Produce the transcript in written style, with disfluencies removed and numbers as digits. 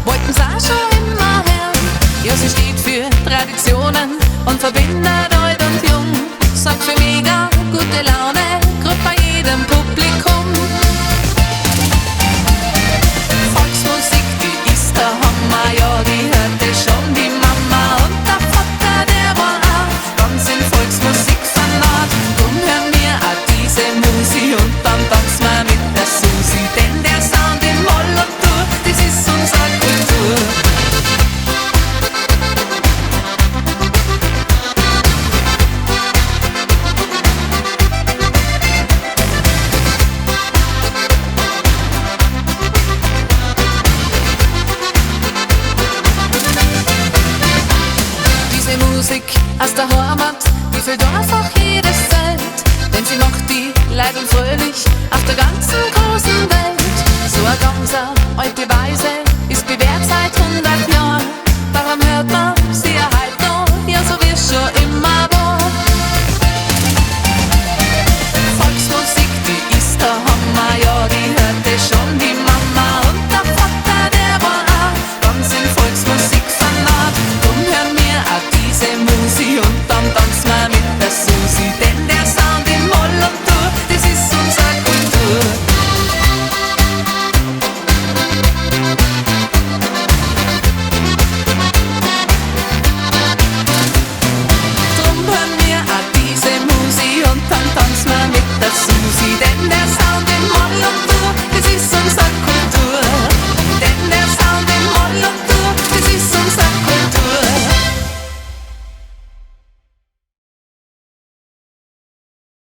wollten's auch schon immer hören. Ja, sie steht für Traditionen und verbindet alt und jung. Sorgt für mega gute Laune, grad bei jedem Publikum. Volksmusik, die ist der Hammer, ja, die hörte schon die Mama. Und der Vater, der war auch ganz in Volksmusik vernarrt. Drum hören wir auch diese Musi und dann tanzen wir mit der Susi. Denn der Sound in Moll und Dur, das ist unsere Kultur. Diese Musik aus der Heimat, die füllt einfach jedes Zelt. Denn sie macht die Leute fröhlich auf der ganzen großen Welt. So eine ganz alte Weise